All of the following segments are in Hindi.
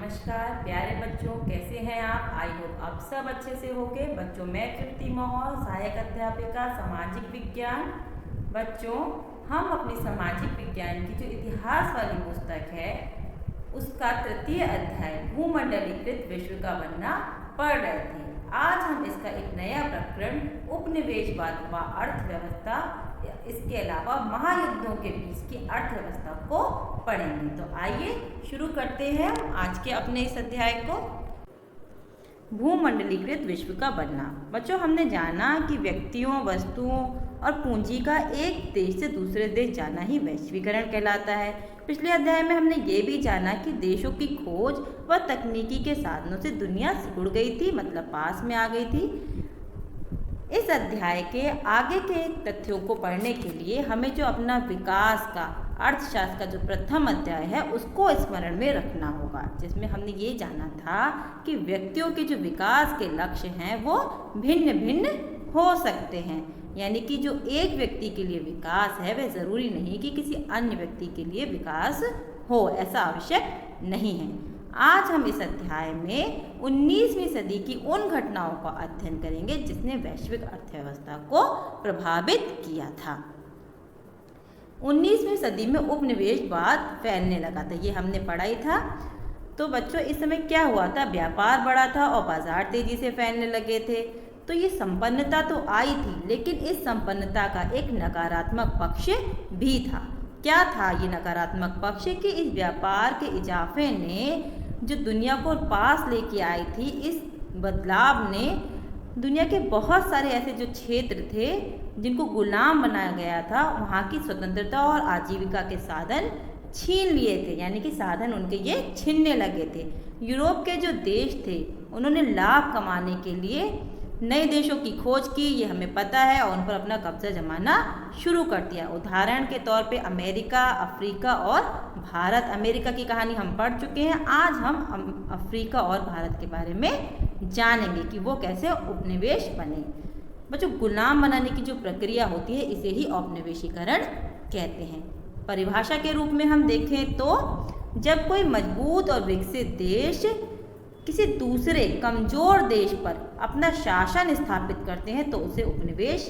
नमस्कार प्यारे बच्चों, कैसे हैं आप? आई होप आप सब अच्छे से होंगे। बच्चों, मैं तृप्ति महौल, सहायक अध्यापिका सामाजिक विज्ञान। बच्चों, हम अपनी सामाजिक विज्ञान की जो इतिहास वाली पुस्तक है उसका तृतीय अध्याय भूमंडलीकृत विश्व का बनना पढ़ रहे थे। आज हम इसका एक नया प्रकरण उपनिवेशवाद व अर्थव्यवस्था, इसके अलावा महायुद्धों के बीच की अर्थव्यवस्था को पढ़ेंगे। तो आइए शुरू करते हैं आज के अपने इस अध्याय को। भूमंडलीकृत विश्व का बनना। बच्चों, हमने जाना कि व्यक्तियों, वस्तुओं और पूंजी का एक देश से दूसरे देश जाना ही वैश्वीकरण कहलाता है। पिछले अध्याय में हमने ये भी जाना कि देशों की खोज व तकनीकी के साधनों से दुनिया सिकुड़ गई थी, मतलब पास में आ गई थी। इस अध्याय के आगे के तथ्यों को पढ़ने के लिए हमें जो अपना विकास का, अर्थशास्त्र का जो प्रथम अध्याय है उसको स्मरण में रखना होगा, जिसमें हमने ये जाना था कि व्यक्तियों के जो विकास के लक्ष्य हैं वो भिन्न भिन्न हो सकते हैं। यानी कि जो एक व्यक्ति के लिए विकास है वह ज़रूरी नहीं कि किसी अन्य व्यक्ति के लिए विकास हो, ऐसा आवश्यक नहीं है। आज हम इस अध्याय में 19वीं सदी की उन घटनाओं का अध्ययन करेंगे जिसने वैश्विक अर्थव्यवस्था को प्रभावित किया था। 19वीं सदी में उपनिवेशवाद फैलने लगा था, ये हमने पढ़ा ही था। तो बच्चों, इस समय क्या हुआ था? व्यापार बढ़ा था और बाजार तेजी से फैलने लगे थे। तो ये संपन्नता तो आई थी, लेकिन इस संपन्नता का एक नकारात्मक पक्ष भी था। क्या था ये नकारात्मक पक्ष? कि इस व्यापार के इजाफे ने जो दुनिया को पास लेके आई थी, इस बदलाव ने दुनिया के बहुत सारे ऐसे जो क्षेत्र थे जिनको गुलाम बनाया गया था, वहाँ की स्वतंत्रता और आजीविका के साधन छीन लिए थे। यानी कि साधन उनके ये छीनने लगे थे। यूरोप के जो देश थे उन्होंने लाभ कमाने के लिए नए देशों की खोज की, ये हमें पता है, और उन पर अपना कब्जा जमाना शुरू कर दिया। उदाहरण के तौर पे अमेरिका, अफ्रीका और भारत। अमेरिका की कहानी हम पढ़ चुके हैं। आज हम अफ्रीका और भारत के बारे में जानेंगे कि वो कैसे उपनिवेश बने। बच्चों, गुलाम बनाने की जो प्रक्रिया होती है इसे ही औपनिवेशीकरण कहते हैं। परिभाषा के रूप में हम देखें तो जब कोई मजबूत और विकसित देश किसी दूसरे कमजोर देश पर अपना शासन स्थापित करते हैं तो उसे उपनिवेश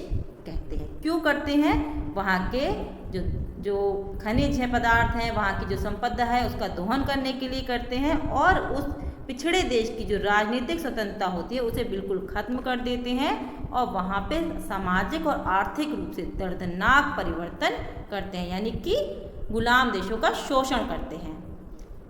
कहते हैं। क्यों करते हैं? वहाँ के जो खनिज है, पदार्थ हैं, वहाँ की जो संपदा है उसका दोहन करने के लिए करते हैं, और उस पिछड़े देश की जो राजनीतिक स्वतंत्रता होती है उसे बिल्कुल खत्म कर देते हैं, और वहाँ पे सामाजिक और आर्थिक रूप से दर्दनाक परिवर्तन करते हैं। यानी कि गुलाम देशों का शोषण करते हैं।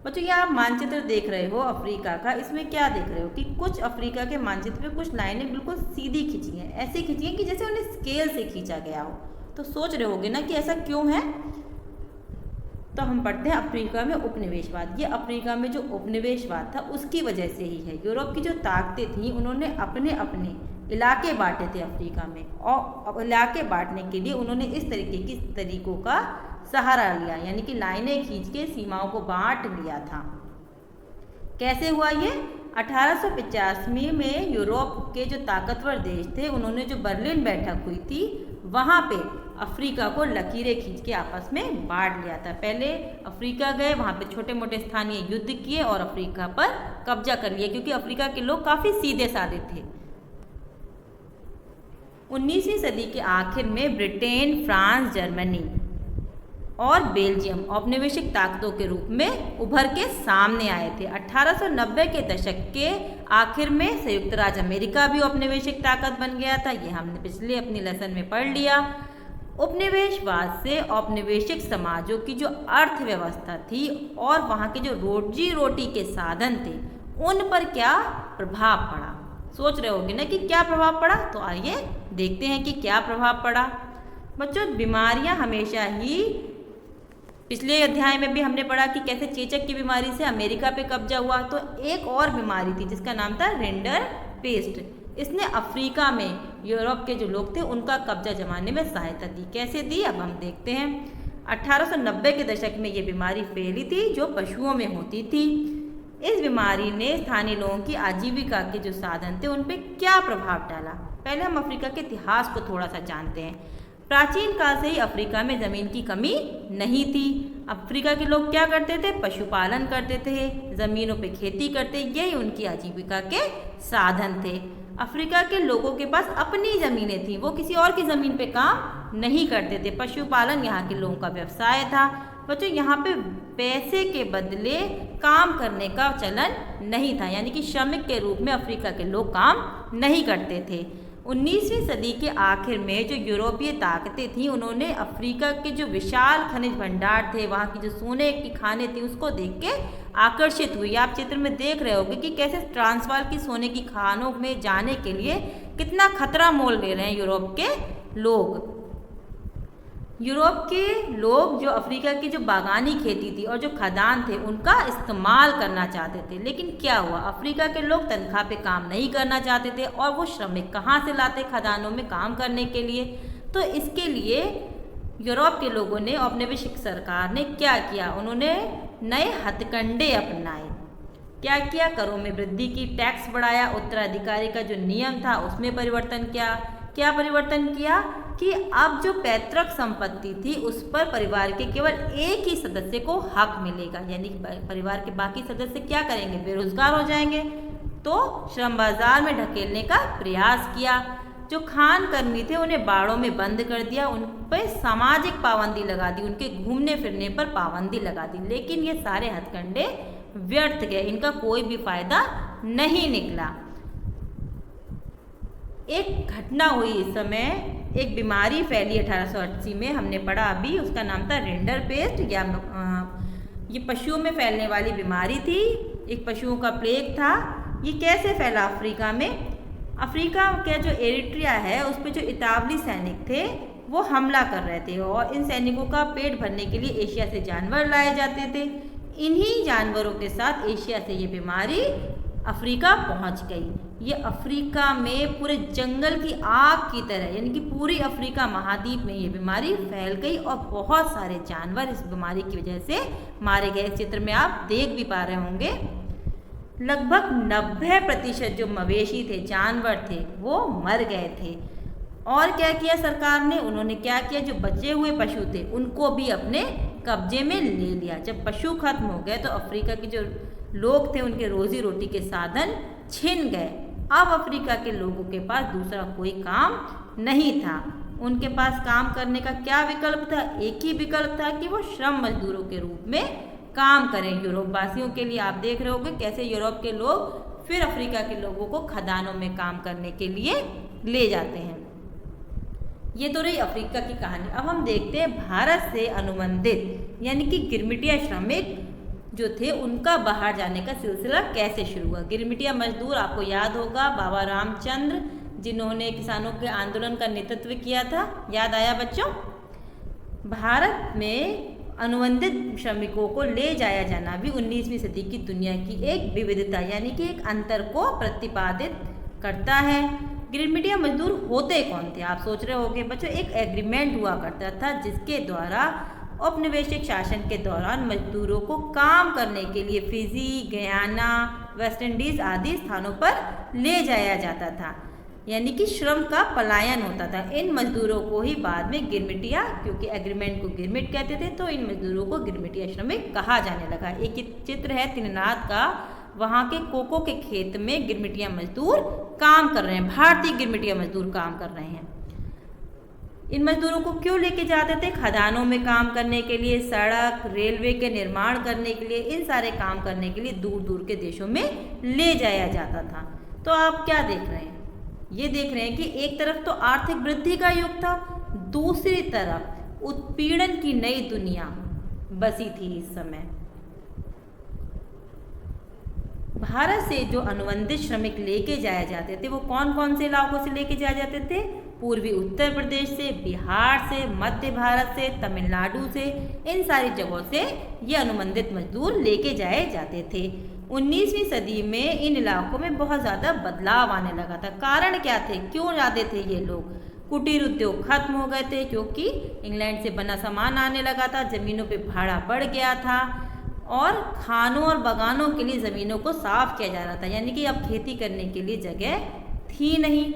बच्चों, ये आप मानचित्र देख रहे हो अफ्रीका का। इसमें क्या देख रहे हो कि कुछ अफ्रीका के मानचित्र पे कुछ लाइनें बिल्कुल सीधी खींची हैं, ऐसी खींची हैं कि जैसे उन्हें स्केल से खींचा गया हो। तो सोच रहे होगे ना कि ऐसा क्यों है। तो हम पढ़ते हैं अफ्रीका में उपनिवेशवाद। ये अफ्रीका में जो उपनिवेशवाद था उसकी वजह से ही है। यूरोप की जो ताकतें थीं उन्होंने अपने अपने इलाके बांटे थे अफ्रीका में, और इलाके बांटने के लिए उन्होंने इस तरीके की तरीकों का सहारा लिया। यानी कि लाइनें खींच के सीमाओं को बांट लिया था। कैसे हुआ ये? 1885 में यूरोप के जो ताकतवर देश थे उन्होंने जो बर्लिन बैठक हुई थी वहाँ पे अफ्रीका को लकीरें खींच के आपस में बांट लिया था। पहले अफ्रीका गए, वहाँ पे छोटे मोटे स्थानीय युद्ध किए और अफ्रीका पर कब्जा कर लिया, क्योंकि अफ्रीका के लोग काफ़ी सीधे साधे थे। 19वीं सदी के आखिर में ब्रिटेन, फ्रांस, जर्मनी और बेल्जियम औपनिवेशिक ताकतों के रूप में उभर के सामने आए थे। 1890 के दशक के आखिर में संयुक्त राज्य अमेरिका भी औपनिवेशिक ताकत बन गया था। ये हमने पिछले अपनी लेसन में पढ़ लिया। उपनिवेशवाद से औपनिवेशिक समाजों की जो अर्थव्यवस्था थी और वहाँ के जो रोजी रोटी के साधन थे उन पर क्या प्रभाव पड़ा? सोच रहे होगे ना कि क्या प्रभाव पड़ा। तो आइए देखते हैं कि क्या प्रभाव पड़ा। बच्चों, बीमारियां हमेशा ही, पिछले अध्याय में भी हमने पढ़ा कि कैसे चेचक की बीमारी से अमेरिका पे कब्जा हुआ। तो एक और बीमारी थी जिसका नाम था रिंडर पेस्ट। इसने अफ्रीका में यूरोप के जो लोग थे उनका कब्जा जमाने में सहायता दी। कैसे दी, अब हम देखते हैं। 1890 के दशक में ये बीमारी फैली थी जो पशुओं में होती थी। इस बीमारी ने स्थानीय लोगों की आजीविका के जो साधन थे उन पर क्या प्रभाव डाला? पहले हम अफ्रीका के इतिहास को थोड़ा सा जानते हैं। प्राचीन काल से ही अफ्रीका में ज़मीन की कमी नहीं थी। अफ्रीका के लोग क्या करते थे? पशुपालन करते थे, ज़मीनों पे खेती करते, यही उनकी आजीविका के साधन थे। अफ्रीका के लोगों के पास अपनी ज़मीनें थीं, वो किसी और की ज़मीन पे काम नहीं करते थे। पशुपालन यहाँ के लोगों का व्यवसाय था। बच्चों, यहाँ पे पैसे के बदले काम करने का चलन नहीं था, यानी कि श्रमिक के रूप में अफ्रीका के लोग काम नहीं करते थे। 19वीं सदी के आखिर में जो यूरोपीय ताकतें थीं, उन्होंने अफ्रीका के जो विशाल खनिज भंडार थे, वहाँ की जो सोने की खानें थी, उसको देख के आकर्षित हुई। आप चित्र में देख रहे होंगे कि कैसे ट्रांसवाल की सोने की खानों में जाने के लिए कितना खतरा मोल ले रहे हैं यूरोप के लोग। यूरोप के लोग जो अफ्रीका की जो बागानी खेती थी और जो खदान थे, उनका इस्तेमाल करना चाहते थे। लेकिन क्या हुआ? अफ्रीका के लोग तनख्वाह पे काम नहीं करना चाहते थे, और वो श्रमिक कहाँ से लाते खदानों में काम करने के लिए? तो इसके लिए यूरोप के लोगों ने, औपनिवेशिक सरकार ने क्या किया? उन्होंने नए हथकंडे अपनाए। क्या किया? करों में वृद्धि की, टैक्स बढ़ाया, उत्तराधिकारी का जो नियम था उसमें परिवर्तन किया। क्या परिवर्तन किया? कि अब जो पैतृक संपत्ति थी उस पर परिवार के केवल एक ही सदस्य को हक मिलेगा, यानी कि परिवार के बाकी सदस्य क्या करेंगे? बेरोजगार हो जाएंगे। तो श्रम बाजार में ढकेलने का प्रयास किया। जो खान कर्मी थे उन्हें बाड़ों में बंद कर दिया, उन पर सामाजिक पाबंदी लगा दी, उनके घूमने फिरने पर पाबंदी लगा दी। लेकिन ये सारे हथकंडे व्यर्थ गए, इनका कोई भी फायदा नहीं निकला। एक घटना हुई इस समय, एक बीमारी फैली 1880 में, हमने पढ़ा अभी, उसका नाम था रिंडरपेस्ट, या ये पशुओं में फैलने वाली बीमारी थी। एक पशुओं का प्लेग था। ये कैसे फैला अफ्रीका में? अफ्रीका का जो एरिट्रिया है, उस पर जो इतावली सैनिक थे वो हमला कर रहे थे, और इन सैनिकों का पेट भरने के लिए एशिया से जानवर लाए जाते थे। इन्हीं जानवरों के साथ एशिया से ये बीमारी अफ्रीका पहुंच गई। ये अफ्रीका में पूरे जंगल की आग की तरह, यानी कि पूरी अफ्रीका महाद्वीप में ये बीमारी फैल गई, और बहुत सारे जानवर इस बीमारी की वजह से मारे गए। इस चित्र में आप देख भी पा रहे होंगे, लगभग 90% जो मवेशी थे, जानवर थे, वो मर गए थे। और क्या किया सरकार ने? उन्होंने क्या किया? जो बचे हुए पशु थे उनको भी अपने कब्जे में ले लिया। जब पशु खत्म हो गए तो अफ्रीका के जो लोग थे उनके रोजी रोटी के साधन छिन गए। अब अफ्रीका के लोगों के पास दूसरा कोई काम नहीं था। उनके पास काम करने का क्या विकल्प था? एक ही विकल्प था कि वो श्रम मजदूरों के रूप में काम करें। यूरोप वासियों के लिए आप देख रहे होंगे कैसे यूरोप के लोग फिर अफ्रीका के लोगों को खदानों में काम करने के लिए ले जाते हैं। ये तो रही अफ्रीका की कहानी। अब हम देखते हैं भारत से अनुबंधित यानी कि गिरमिटिया श्रमिक जो थे उनका बाहर जाने का सिलसिला कैसे शुरू हुआ। गिरमिटिया मजदूर आपको याद होगा बाबा रामचंद्र जिन्होंने किसानों के आंदोलन का नेतृत्व किया था, याद आया बच्चों। भारत में अनुबंधित श्रमिकों को ले जाया जाना भी 19वीं सदी की दुनिया की एक विविधता यानी कि एक अंतर को प्रतिपादित करता है। गिरमिटिया मजदूर होते कौन थे? आप सोच रहे होंगे बच्चों, एक एग्रीमेंट हुआ करता था जिसके द्वारा औपनिवेशिक शासन के दौरान मजदूरों को काम करने के लिए फिजी, गयाना, वेस्ट इंडीज आदि स्थानों पर ले जाया जाता था, यानी कि श्रम का पलायन होता था। इन मजदूरों को ही बाद में गिरमिटिया, क्योंकि एग्रीमेंट को गिरमिट कहते थे, तो इन मजदूरों को गिरमिटिया श्रमिक कहा जाने लगा। एक चित्र है त्रिनाद का, वहाँ के कोको के खेत में गिरमिटिया मजदूर काम कर रहे हैं, भारतीय गिरमिटिया मजदूर काम कर रहे हैं। इन मजदूरों को क्यों लेके जाते थे? खदानों में काम करने के लिए, सड़क रेलवे के निर्माण करने के लिए, इन सारे काम करने के लिए दूर दूर के देशों में ले जाया जाता था। तो आप क्या देख रहे हैं? ये देख रहे हैं कि एक तरफ तो आर्थिक वृद्धि का युग था, दूसरी तरफ उत्पीड़न की नई दुनिया बसी थी इस समय। भारत से जो अनुबंधित श्रमिक लेके जाए जाते थे वो कौन कौन से इलाकों से लेके जाए जाते थे? पूर्वी उत्तर प्रदेश से, बिहार से, मध्य भारत से, तमिलनाडु से, इन सारी जगहों से ये अनुबंधित मजदूर लेके जाए जाते थे। 19वीं सदी में इन इलाकों में बहुत ज़्यादा बदलाव आने लगा था। कारण क्या थे? क्यों जाते थे ये लोग? कुटीर उद्योग खत्म हो गए थे क्योंकि इंग्लैंड से बना सामान आने लगा था, ज़मीनों पे भाड़ा बढ़ गया था, और खानों और बागानों के लिए ज़मीनों को साफ किया जा रहा था, यानी कि अब खेती करने के लिए जगह थी नहीं।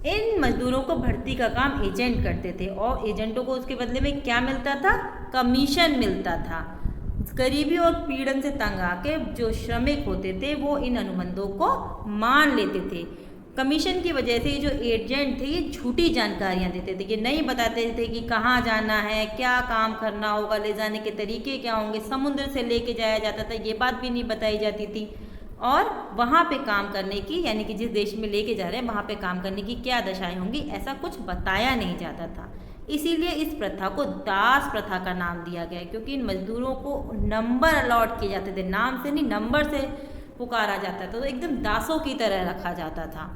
इन मजदूरों को भर्ती का काम एजेंट करते थे और एजेंटों को उसके बदले में क्या मिलता था? कमीशन मिलता था। गरीबी और पीड़न से तंग आके जो श्रमिक होते थे वो इन अनुबंधों को मान लेते थे। कमीशन की वजह से ये जो एजेंट थे ये झूठी जानकारियां देते थे, ये नहीं बताते थे कि कहाँ जाना है, क्या काम करना होगा, ले जाने के तरीके क्या होंगे, समुद्र से लेके जाया जाता था ये बात भी नहीं बताई जाती थी, और वहाँ पे काम करने की यानी कि जिस देश में लेके जा रहे हैं वहाँ पे काम करने की क्या दशाएं होंगी ऐसा कुछ बताया नहीं जाता था। इसीलिए इस प्रथा को दास प्रथा का नाम दिया गया, क्योंकि इन मजदूरों को नंबर अलॉट किए जाते थे, नाम से नहीं नंबर से पुकारा जाता था, तो एकदम दासों की तरह रखा जाता था।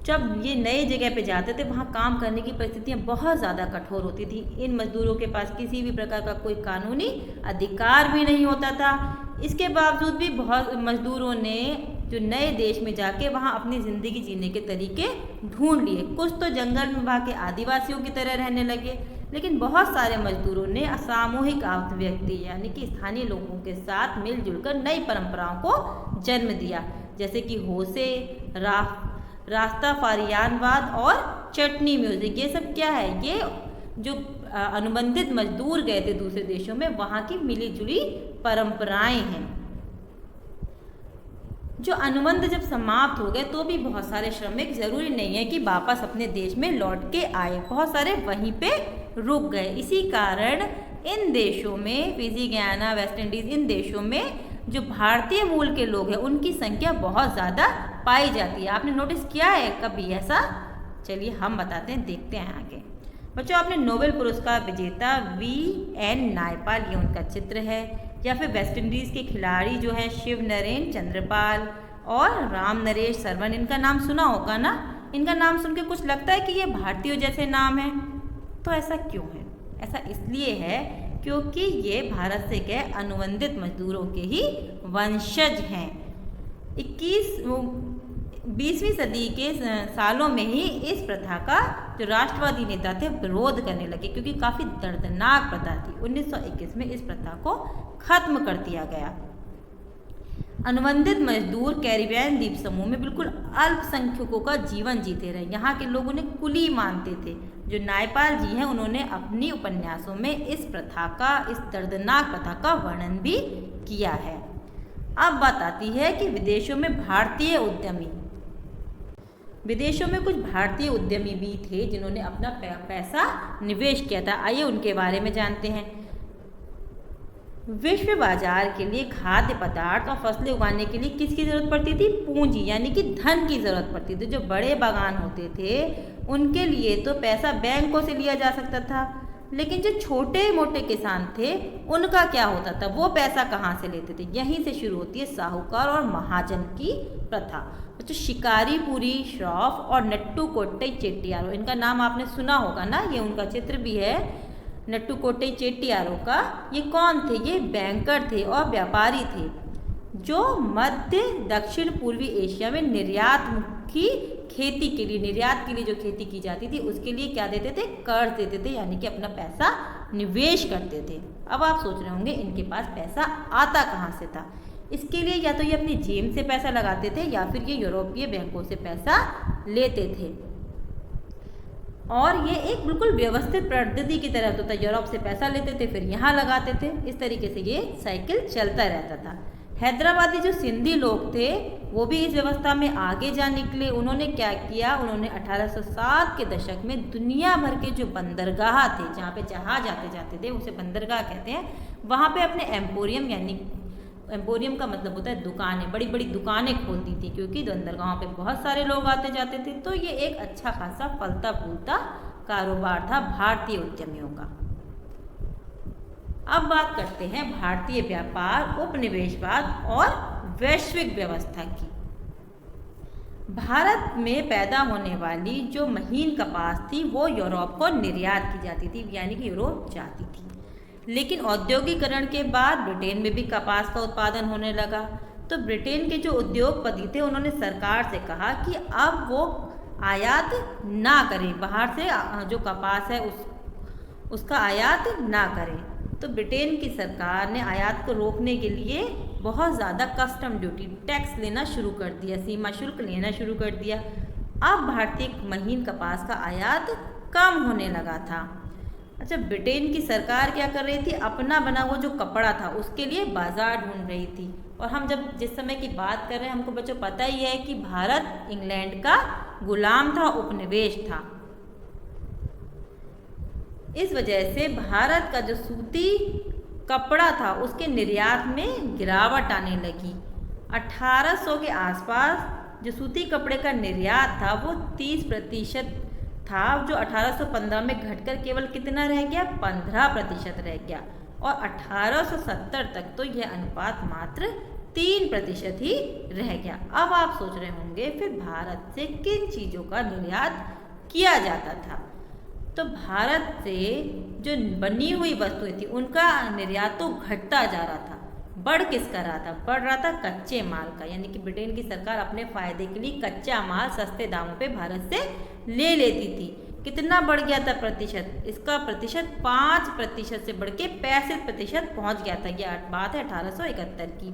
जब ये नए जगह पे जाते थे वहाँ काम करने की परिस्थितियाँ बहुत ज़्यादा कठोर होती थी। इन मजदूरों के पास किसी भी प्रकार का कोई कानूनी अधिकार भी नहीं होता था। इसके बावजूद भी बहुत मजदूरों ने जो नए देश में जाके वहाँ अपनी ज़िंदगी जीने के तरीके ढूंढ लिए। कुछ तो जंगल में वहाँ के आदिवासियों की तरह रहने लगे, लेकिन बहुत सारे मजदूरों ने असामूहिक अभिव्यक्ति यानी कि स्थानीय लोगों के साथ मिलजुल कर नई परंपराओं को जन्म दिया, जैसे कि होसे, रास्ताफारियानवाद और चटनी म्यूजिक। ये सब क्या है? ये जो अनुबंधित मजदूर गए थे दूसरे देशों में वहाँ की मिली जुली परंपराएं हैं। जो अनुबंध जब समाप्त हो गए तो भी बहुत सारे श्रमिक, जरूरी नहीं है कि वापस अपने देश में लौट के आए, बहुत सारे वहीं पे रुक गए। इसी कारण इन देशों में, फिजी, गयाना, वेस्ट इंडीज, इन देशों में जो भारतीय मूल के लोग हैं उनकी संख्या बहुत ज़्यादा पाई जाती है। आपने नोटिस किया है कभी ऐसा? चलिए हम बताते हैं, देखते हैं आगे। बच्चों, आपने नोबेल पुरस्कार विजेता V.N. नायपाल, ये उनका चित्र है, या फिर वेस्ट इंडीज़ के खिलाड़ी जो हैं शिव नरेन चंद्रपाल और राम नरेश सरवन, इनका नाम सुना होगा ना? इनका नाम सुन के कुछ लगता है कि ये भारतीयों जैसे नाम है, तो ऐसा क्यों है? ऐसा इसलिए है क्योंकि ये भारत से गए अनुबंधित मजदूरों के ही वंशज हैं। 20वीं सदी के सालों में ही इस प्रथा का जो राष्ट्रवादी नेता थे विरोध करने लगे, क्योंकि काफ़ी दर्दनाक प्रथा थी। 1921 में इस प्रथा को खत्म कर दिया गया। अनुबंधित मजदूर कैरिबियन द्वीप समूह में बिल्कुल अल्पसंख्यकों का जीवन जीते रहे। यहाँ के लोग उन्हें कुली मानते थे। जो नायपाल जी हैं उन्होंने अपनी उपन्यासों में इस प्रथा का, इस दर्दनाक प्रथा का वर्णन भी किया है। अब बात आती है कि विदेशों में भारतीय उद्यमी, विदेशों में कुछ भारतीय उद्यमी भी थे जिन्होंने अपना पैसा निवेश किया था। आइए उनके बारे में जानते हैं। विश्व बाजार के लिए खाद्य पदार्थ और फसलें उगाने के लिए किसकी ज़रूरत पड़ती थी? पूंजी यानी कि धन की ज़रूरत पड़ती थी। जो बड़े बागान होते थे उनके लिए तो पैसा बैंकों से लिया जा सकता था, लेकिन जो छोटे मोटे किसान थे उनका क्या होता था? वो पैसा कहाँ से लेते थे? यहीं से शुरू होती है साहूकार और महाजन की प्रथा। तो शिकारीपुरी श्रॉफ और नट्टू कोट्टई चेट्टियारों, इनका नाम आपने सुना होगा ना? ये उनका चित्र भी है नट्टू कोट्टई चेट्टियारों का। ये कौन थे? ये बैंकर थे और व्यापारी थे जो मध्य दक्षिण पूर्वी एशिया में निर्यातमुखी खेती के लिए, निर्यात के लिए जो खेती की जाती थी उसके लिए क्या देते थे? कर्ज देते थे, यानी कि अपना पैसा निवेश करते थे। अब आप सोच रहे होंगे इनके पास पैसा आता कहाँ से था? इसके लिए या तो ये अपनी जेब से पैसा लगाते थे या फिर ये यूरोपीय बैंकों से पैसा लेते थे, और ये एक बिल्कुल व्यवस्थित पद्धति की तरह होता था। यूरोप से पैसा लेते थे फिर यहाँ लगाते थे, इस तरीके से ये साइकिल चलता रहता था। हैदराबादी जो सिंधी लोग थे वो भी इस व्यवस्था में आगे जा निकले। उन्होंने क्या किया? उन्होंने 1860 के दशक में दुनिया भर के जो बंदरगाह थे, जहाँ पे जहाज आते जाते थे उसे बंदरगाह कहते हैं, वहाँ पे अपने एम्पोरियम, यानी एम्पोरियम का मतलब होता है दुकानें, बड़ी बड़ी दुकानें खोलती थी, क्योंकि बंदरगाहों पे बहुत सारे लोग आते जाते थे। तो ये एक अच्छा खासा फलता फूलता कारोबार था भारतीय उद्यमियों का। अब बात करते हैं भारतीय व्यापार, उपनिवेशवाद और वैश्विक व्यवस्था की। भारत में पैदा होने वाली जो महीन कपास थी वो यूरोप को निर्यात की जाती थी, यानी कि यूरोप जाती थी। लेकिन औद्योगिकरण के बाद ब्रिटेन में भी कपास का उत्पादन होने लगा। तो ब्रिटेन के जो उद्योगपति थे उन्होंने सरकार से कहा कि अब वो आयात ना करें, बाहर से जो कपास है उसका आयात ना करें। तो ब्रिटेन की सरकार ने आयात को रोकने के लिए बहुत ज़्यादा कस्टम ड्यूटी टैक्स लेना शुरू कर दिया, सीमा शुल्क लेना शुरू कर दिया। अब भारतीय महीन कपास का आयात कम होने लगा था। अच्छा, ब्रिटेन की सरकार क्या कर रही थी, अपना बना हुआ जो कपड़ा था उसके लिए बाजार ढूंढ रही थी। और हम जब जिस समय की बात कर रहे हैं, हमको बच्चों पता ही है कि भारत इंग्लैंड का गुलाम था, उपनिवेश था। इस वजह से भारत का जो सूती कपड़ा था उसके निर्यात में गिरावट आने लगी। 1800 के आसपास जो सूती कपड़े का निर्यात था वो 30% था, जो 1815 में घटकर केवल कितना रह गया, 15% रह गया। और 1870 तक तो यह अनुपात मात्र 3% ही रह गया। अब आप सोच रहे होंगे फिर भारत से किन चीज़ों का निर्यात किया जाता था। तो भारत से जो बनी हुई वस्तुएं थी उनका निर्यात तो घटता जा रहा था। बढ़ किसका रहा था, बढ़ रहा था कच्चे माल का। यानी कि ब्रिटेन की सरकार अपने फायदे के लिए कच्चा माल सस्ते दामों पे भारत से ले लेती थी। कितना बढ़ गया था प्रतिशत, इसका प्रतिशत 5% से बढ़ के 65% पहुँच गया था। यह बात है 1871 की।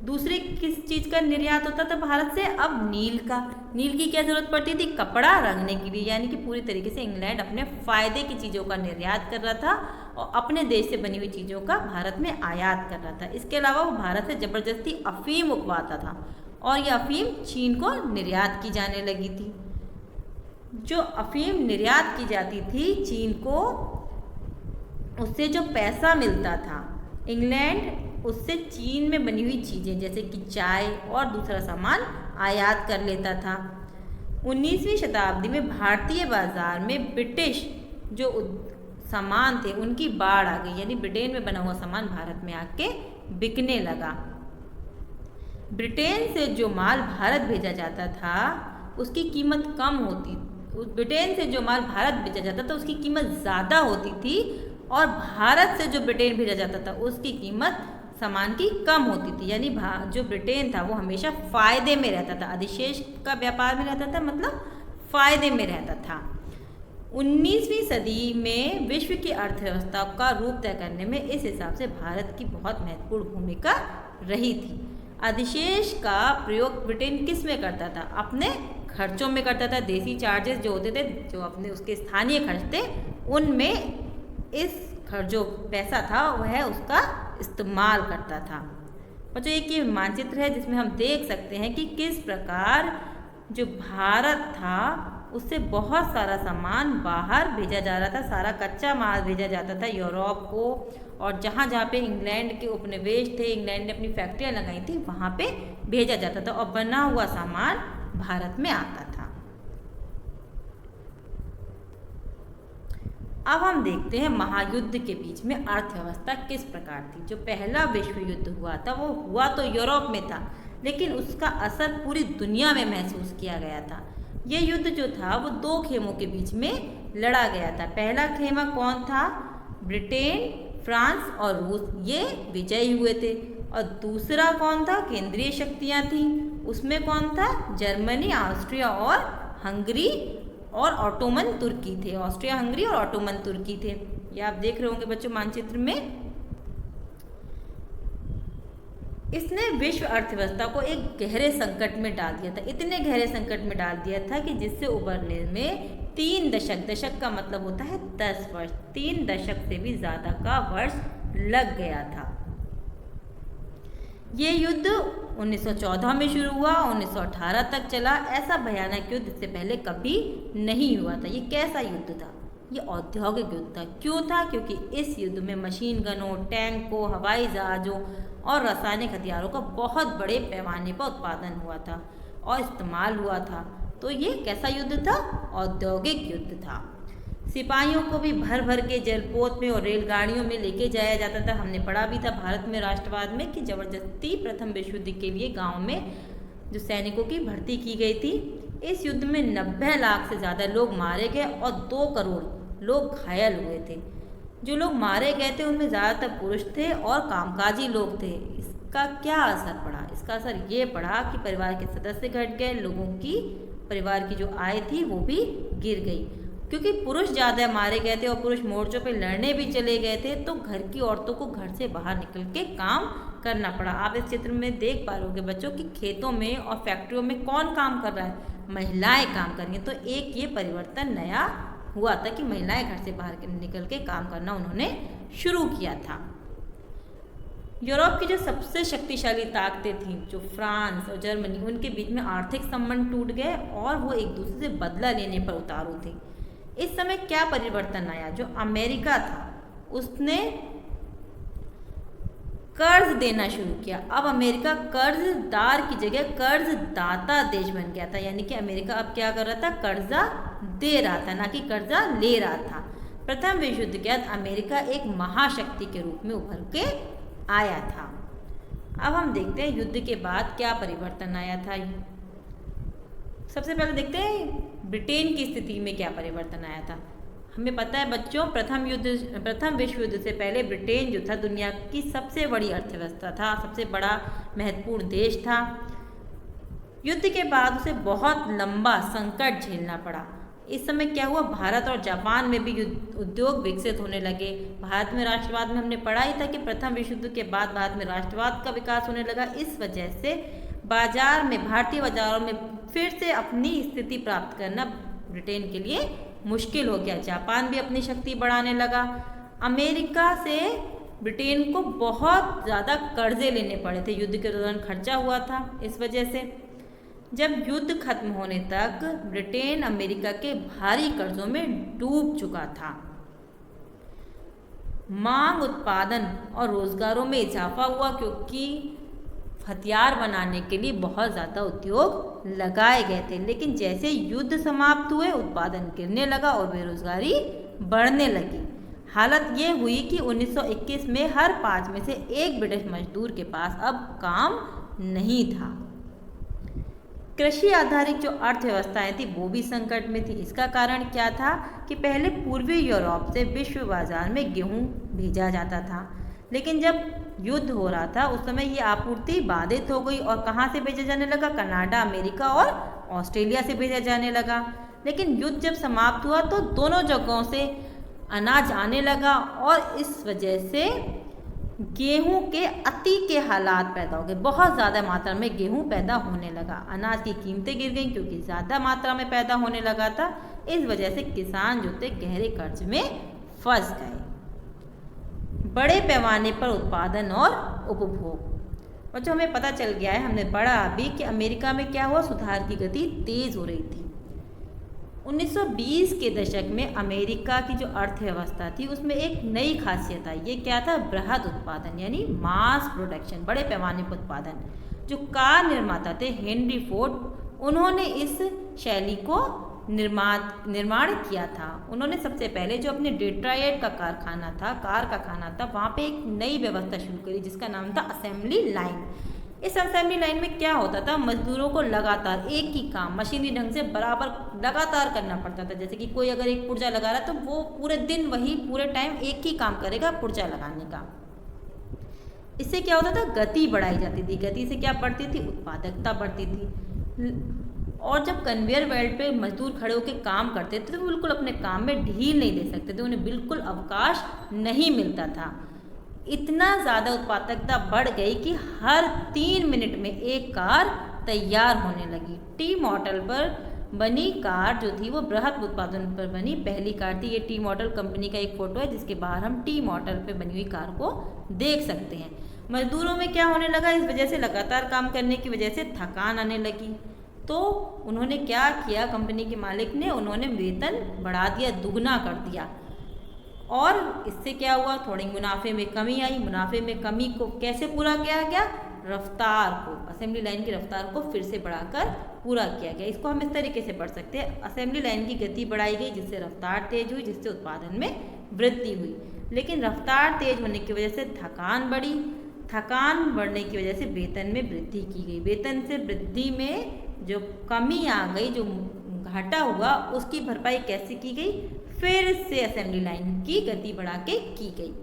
दूसरी किस चीज़ का निर्यात होता था भारत से, अब नील का। नील की क्या जरूरत पड़ती थी, कपड़ा रंगने के लिए। यानी कि पूरी तरीके से इंग्लैंड अपने फायदे की चीज़ों का निर्यात कर रहा था और अपने देश से बनी हुई चीज़ों का भारत में आयात कर रहा था। इसके अलावा वो भारत से ज़बरदस्ती अफीम उगवाता था और यह अफीम चीन को निर्यात की जाने लगी थी। जो अफीम निर्यात की जाती थी चीन को, उससे जो पैसा मिलता था, इंग्लैंड उससे चीन में बनी हुई चीज़ें जैसे कि चाय और दूसरा सामान आयात कर लेता था। 19वीं शताब्दी में भारतीय बाजार में ब्रिटिश जो सामान थे उनकी बाढ़ आ गई। यानी ब्रिटेन में बना हुआ सामान भारत में आके बिकने लगा। ब्रिटेन से जो माल भारत भेजा जाता था उसकी कीमत कम होती, ब्रिटेन से जो माल भारत भेजा जाता था उसकी कीमत ज़्यादा होती थी और भारत से जो ब्रिटेन भेजा जाता था उसकी कीमत सामान की कम होती थी। यानी जो ब्रिटेन था वो हमेशा फ़ायदे में रहता था, अधिशेष का व्यापार में रहता था, मतलब फ़ायदे में रहता था। 19वीं सदी में विश्व की अर्थव्यवस्था का रूप तय करने में इस हिसाब से भारत की बहुत महत्वपूर्ण भूमिका रही थी। अधिशेष का प्रयोग ब्रिटेन किस में करता था, अपने खर्चों में करता था। देसी चार्जेस जो होते थे, जो अपने उसके स्थानीय खर्च थे, उनमें इस जो पैसा था वह उसका इस्तेमाल करता था। बच्चों एक ये मानचित्र है जिसमें हम देख सकते हैं कि किस प्रकार जो भारत था उससे बहुत सारा सामान बाहर भेजा जा रहा था, सारा कच्चा माल भेजा जाता था यूरोप को, और जहाँ जहाँ पे इंग्लैंड के उपनिवेश थे, इंग्लैंड ने अपनी फैक्ट्रियाँ लगाई थी, वहाँ पे भेजा जाता था और बना हुआ सामान भारत में आता था। अब हम देखते हैं महायुद्ध के बीच में अर्थव्यवस्था किस प्रकार थी। जो पहला विश्व युद्ध हुआ था वो हुआ तो यूरोप में था, लेकिन उसका असर पूरी दुनिया में महसूस किया गया था। ये युद्ध जो था वो दो खेमों के बीच में लड़ा गया था। पहला खेमा कौन था, ब्रिटेन, फ्रांस और रूस, ये विजयी हुए थे। और दूसरा कौन था, केंद्रीय शक्तियाँ थीं, उसमें कौन था, जर्मनी, ऑस्ट्रिया और हंगरी और ऑटोमन तुर्की थे। ऑस्ट्रिया, हंगरी और ऑटोमन तुर्की थे। ये आप देख रहे होंगे बच्चों मानचित्र में। इसने विश्व अर्थव्यवस्था को एक गहरे संकट में डाल दिया था, इतने गहरे संकट में डाल दिया था कि जिससे उबरने में 3 दशक, दशक का मतलब होता है 10 वर्ष, 3 दशक से भी ज़्यादा का वर्ष लग गया था। ये युद्ध 1914 में शुरू हुआ, 1918 तक चला। ऐसा भयानक युद्ध इससे पहले कभी नहीं हुआ था। ये कैसा युद्ध था, ये औद्योगिक युद्ध था। क्यों था, क्योंकि इस युद्ध में मशीन गनों, टैंकों, हवाई जहाज़ों और रासायनिक हथियारों का बहुत बड़े पैमाने पर उत्पादन हुआ था और इस्तेमाल हुआ था। तो ये कैसा युद्ध था, औद्योगिक युद्ध था। सिपाहियों को भी भर भर के जलपोत में और रेलगाड़ियों में लेके जाया जाता था। हमने पढ़ा भी था भारत में राष्ट्रवाद में कि जबरदस्ती प्रथम विश्व युद्ध के लिए गांव में जो सैनिकों की भर्ती की गई थी। इस युद्ध में 90 लाख से ज़्यादा लोग मारे गए और 2 करोड़ लोग घायल हुए थे। जो लोग मारे गए थे उनमें ज़्यादातर पुरुष थे और कामकाजी लोग थे। इसका क्या असर पड़ा, इसका असर ये पड़ा कि परिवार के सदस्य घट गए, लोगों की परिवार की जो आय थी वो भी गिर गई क्योंकि पुरुष ज़्यादा मारे गए थे और पुरुष मोर्चों पे लड़ने भी चले गए थे, तो घर की औरतों को घर से बाहर निकल के काम करना पड़ा। आप इस चित्र में देख पा रहे होगे बच्चों कि खेतों में और फैक्ट्रियों में कौन काम कर रहा है, महिलाएं काम कर रही हैं। तो एक ये परिवर्तन नया हुआ था कि महिलाएं घर से बाहर निकल के काम करना उन्होंने शुरू किया था। यूरोप की जो सबसे शक्तिशाली ताकतें थीं, जो फ्रांस और जर्मनी, उनके बीच में आर्थिक संबंध टूट गए और वो एक दूसरे से बदला लेने पर उतारू थे। इस समय क्या परिवर्तन आया, जो अमेरिका था उसने कर्ज देना शुरू किया। अब अमेरिका कर्जदार की जगह कर्जदाता देश बन गया था, यानी कि अमेरिका अब क्या कर रहा था, कर्जा दे रहा था, ना कि कर्जा ले रहा था। प्रथम विश्व युद्ध के बाद अमेरिका एक महाशक्ति के रूप में उभर के आया था। अब हम देखते हैं युद्ध के बाद क्या परिवर्तन आया था। सबसे पहले देखते हैं ब्रिटेन की स्थिति में क्या परिवर्तन आया था। हमें पता है बच्चों, प्रथम विश्व युद्ध से पहले ब्रिटेन जो था दुनिया की सबसे बड़ी अर्थव्यवस्था था, सबसे बड़ा महत्वपूर्ण देश था। युद्ध के बाद उसे बहुत लंबा संकट झेलना पड़ा। इस समय क्या हुआ, भारत और जापान में भी उद्योग विकसित होने लगे। भारत में राष्ट्रवाद में हमने पढ़ा ही था कि प्रथम विश्व युद्ध के बाद भारत में राष्ट्रवाद का विकास होने लगा। इस वजह से बाजार में, भारतीय बाजारों में फिर से अपनी स्थिति प्राप्त करना ब्रिटेन के लिए मुश्किल हो गया। जापान भी अपनी शक्ति बढ़ाने लगा। अमेरिका से ब्रिटेन को बहुत ज़्यादा कर्जे लेने पड़े थे, युद्ध के दौरान खर्चा हुआ था। इस वजह से जब युद्ध खत्म होने तक ब्रिटेन अमेरिका के भारी कर्जों में डूब चुका था। मांग, उत्पादन और रोजगारों में इजाफा हुआ क्योंकि हथियार बनाने के लिए बहुत ज़्यादा उद्योग लगाए गए थे। लेकिन जैसे युद्ध समाप्त हुए, उत्पादन गिरने लगा और बेरोजगारी बढ़ने लगी। हालत ये हुई कि 1921 में हर 5 में से एक ब्रिटिश मजदूर के पास अब काम नहीं था। कृषि आधारित जो अर्थव्यवस्थाएं थी वो भी संकट में थी। इसका कारण क्या था कि पहले पूर्वी यूरोप से विश्व बाजार में गेहूं भेजा जाता था, लेकिन जब युद्ध हो रहा था उस समय ये आपूर्ति बाधित हो गई और कहाँ से भेजा जाने लगा, कनाडा, अमेरिका और ऑस्ट्रेलिया से भेजा जाने लगा। लेकिन युद्ध जब समाप्त हुआ तो दोनों जगहों से अनाज आने लगा और इस वजह से गेहूं के अति के हालात पैदा हो गए। बहुत ज़्यादा मात्रा में गेहूं पैदा होने लगा। अनाज की कीमतें गिर गई क्योंकि ज़्यादा मात्रा में पैदा होने लगा था। इस वजह से किसान जो थे गहरे कर्ज में फंस गए। बड़े पैमाने पर उत्पादन और उपभोग। बच्चों हमें पता चल गया है, हमने पढ़ा अभी कि अमेरिका में क्या हुआ, सुधार की गति तेज हो रही थी। 1920 के दशक में अमेरिका की जो अर्थव्यवस्था थी उसमें एक नई खासियत आई। ये क्या था, बृहद उत्पादन यानी मास प्रोडक्शन, बड़े पैमाने पर उत्पादन। जो कार निर्माता थे हेनरी फोर्ड, उन्होंने इस शैली को निर्माण किया था। उन्होंने सबसे पहले जो अपने डेट्रॉयट का कारखाना था, कार का खाना था, वहाँ पे एक नई व्यवस्था शुरू करी जिसका नाम था असेंबली लाइन। इस असेंबली लाइन में क्या होता था, मजदूरों को लगातार एक ही काम मशीनी ढंग से बराबर लगातार करना पड़ता था। जैसे कि कोई अगर एक पुर्जा लगा रहा है तो वो पूरे दिन वही पूरे टाइम एक ही काम करेगा, पुर्जा लगाने का। इससे क्या होता था, गति बढ़ाई जाती थी। गति से क्या बढ़ती थी, उत्पादकता बढ़ती थी। और जब कन्वेयर बेल्ट पे मजदूर खड़े होकर काम करते थे तो बिल्कुल अपने काम में ढील नहीं दे सकते थे, उन्हें बिल्कुल अवकाश नहीं मिलता था। इतना ज़्यादा उत्पादकता बढ़ गई कि हर 3 मिनट में एक कार तैयार होने लगी। टी मॉडल पर बनी कार जो थी वो बृहद उत्पादन पर बनी पहली कार थी। ये टी मॉडल कंपनी का एक फोटो है जिसके बाहर हम टी मॉडल पे बनी हुई कार को देख सकते हैं। मजदूरों में क्या होने लगा, इस वजह से लगातार काम करने की वजह से थकान आने लगी। तो उन्होंने क्या किया, कंपनी के मालिक ने, उन्होंने वेतन बढ़ा दिया, दुगना कर दिया। और इससे क्या हुआ, थोड़ी मुनाफे में कमी आई। मुनाफे में कमी को कैसे पूरा किया गया, रफ्तार को, असेंबली लाइन की रफ्तार को फिर से बढ़ाकर पूरा किया गया। इसको हम इस तरीके से पढ़ सकते हैं, असेंबली लाइन की गति बढ़ाई गई जिससे रफ्तार तेज हुई, जिससे उत्पादन में वृद्धि हुई। लेकिन रफ्तार तेज होने की वजह से थकान बढ़ी, थकान बढ़ने की वजह से वेतन में वृद्धि की गई। वेतन से वृद्धि में जो कमी आ गई, जो घाटा हुआ, उसकी भरपाई कैसे की गई, फिर से असेंबली लाइन की गति बढ़ा के की गई।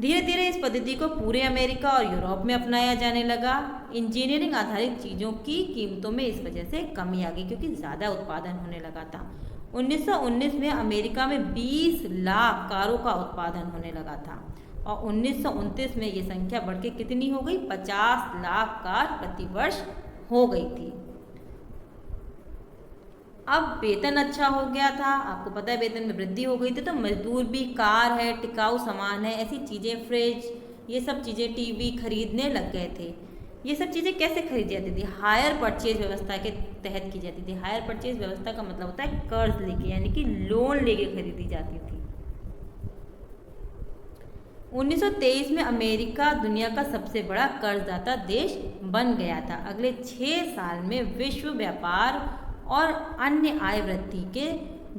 धीरे धीरे इस पद्धति को पूरे अमेरिका और यूरोप में अपनाया जाने लगा। इंजीनियरिंग आधारित चीज़ों की कीमतों में इस वजह से कमी आ गई क्योंकि ज़्यादा उत्पादन होने लगा था। 1919 में अमेरिका में 20 लाख कारों का उत्पादन होने लगा था और 1929 में ये संख्या बढ़ के कितनी हो गई, 50 लाख कार प्रतिवर्ष हो गई थी। अब वेतन अच्छा हो गया था, आपको पता है वेतन में वृद्धि हो गई थी, तो मजदूर भी कार है, टिकाऊ सामान है, ऐसी चीज़ें, फ्रिज, ये सब चीज़ें, टीवी खरीदने लग गए थे। ये सब चीज़ें कैसे खरीदी जाती थी, हायर परचेज व्यवस्था के तहत की जाती थी। हायर परचेज व्यवस्था का मतलब होता है कर्ज लेके, यानी कि लोन लेके खरीदी जाती थी। 1923 में अमेरिका दुनिया का सबसे बड़ा कर्जदाता देश बन गया था। अगले 6 साल में विश्व व्यापार और अन्य आय वृद्धि के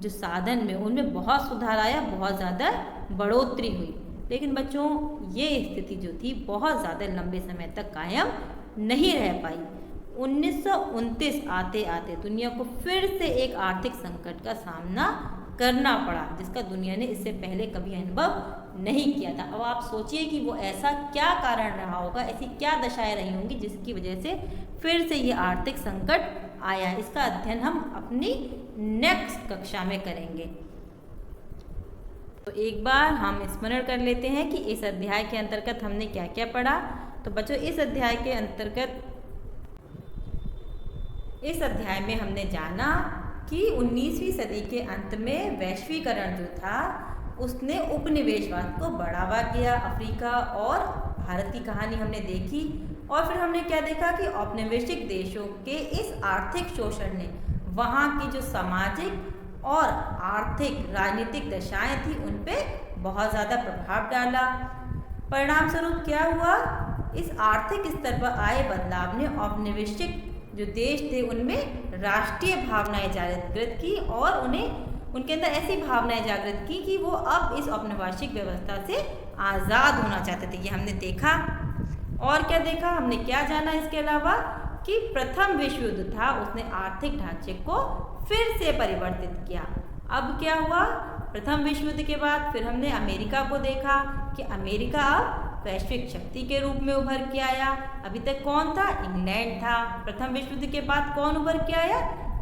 जो साधन में उनमें बहुत सुधार आया, बहुत ज़्यादा बढ़ोतरी हुई। लेकिन बच्चों ये स्थिति जो थी बहुत ज़्यादा लंबे समय तक कायम नहीं रह पाई। 1929 आते आते दुनिया को फिर से एक आर्थिक संकट का सामना करना पड़ा, जिसका दुनिया ने इससे पहले कभी अनुभव नहीं किया था। अब आप सोचिए कि वो ऐसा क्या कारण रहा होगा, ऐसी क्या दशाएं रही होंगी जिसकी वजह से फिर से ये आर्थिक संकट आया। इसका अध्ययन हम अपनी नेक्स्ट कक्षा में करेंगे। तो एक बार हम स्मरण कर लेते हैं कि इस अध्याय के अंतर्गत हमने क्या क्या पढ़ा। तो बच्चों इस अध्याय के अंतर्गत इस अध्याय में हमने जाना कि 19वीं सदी के अंत में वैश्वीकरण जो था उसने उपनिवेशवाद को बढ़ावा दिया। अफ्रीका और भारत की कहानी हमने देखी और फिर हमने क्या देखा कि औपनिवेशिक देशों के इस आर्थिक शोषण ने वहाँ की जो सामाजिक और आर्थिक राजनीतिक दशाएं थी उन पे बहुत ज़्यादा प्रभाव डाला। परिणाम स्वरूप क्या हुआ, इस आर्थिक स्तर पर आए बदलाव ने औपनिवेशिक जो देश थे उनमें राष्ट्रीय भावनाएं जागृत की और उनके अंदर ऐसी भावनाएं जागृत की कि वो अब इस औपनिवेशिक व्यवस्था से आज़ाद होना चाहते थे। ये हमने देखा। और क्या देखा, हमने क्या जाना इसके अलावा कि प्रथम विश्व युद्ध था उसने आर्थिक ढांचे को फिर से परिवर्तित किया। अब क्या हुआ, प्रथम विश्व युद्ध के बाद फिर हमने अमेरिका को देखा कि अमेरिका अब वैश्विक शक्ति के रूप में उभर के आया। अभी तक कौन था, इंग्लैंड था। प्रथम विश्व युद्ध के बाद कौन उभर के आया,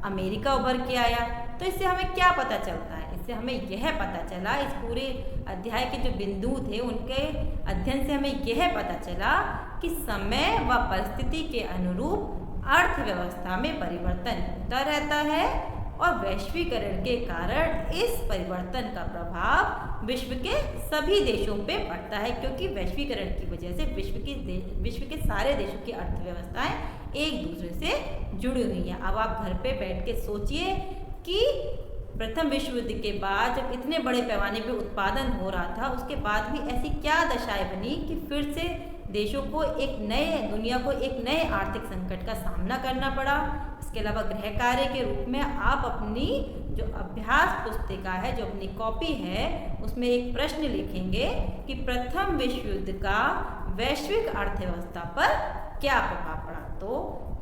अमेरिका उभर के आया। तो इससे हमें क्या पता चलता है, इससे हमें यह पता चला, इस पूरे अध्याय के जो बिंदु थे उनके अध्ययन से हमें यह पता चला कि समय व परिस्थिति के अनुरूप अर्थव्यवस्था में परिवर्तन होता रहता है और वैश्वीकरण के कारण इस परिवर्तन का प्रभाव विश्व के सभी देशों पे पड़ता है, क्योंकि वैश्वीकरण की वजह से विश्व के सारे देशों की अर्थव्यवस्थाएं एक दूसरे से जुड़ी हुई हैं। अब आप घर पे बैठ के सोचिए कि प्रथम विश्व युद्ध के बाद जब इतने बड़े पैमाने पे उत्पादन हो रहा था उसके बाद भी ऐसी क्या दशाएं बनी कि फिर से देशों को दुनिया को एक नए आर्थिक संकट का सामना करना पड़ा। इसके अलावा गृह कार्य के रूप में आप अपनी जो अभ्यास पुस्तिका है, जो अपनी कॉपी है, उसमें एक प्रश्न लिखेंगे कि प्रथम विश्व युद्ध का वैश्विक अर्थव्यवस्था पर क्या प्रभाव पड़ा। तो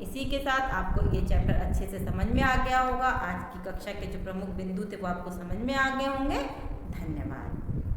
इसी के साथ आपको ये चैप्टर अच्छे से समझ में आ गया होगा। आज की कक्षा के जो प्रमुख बिंदु थे वो आपको समझ में आ गए होंगे। धन्यवाद।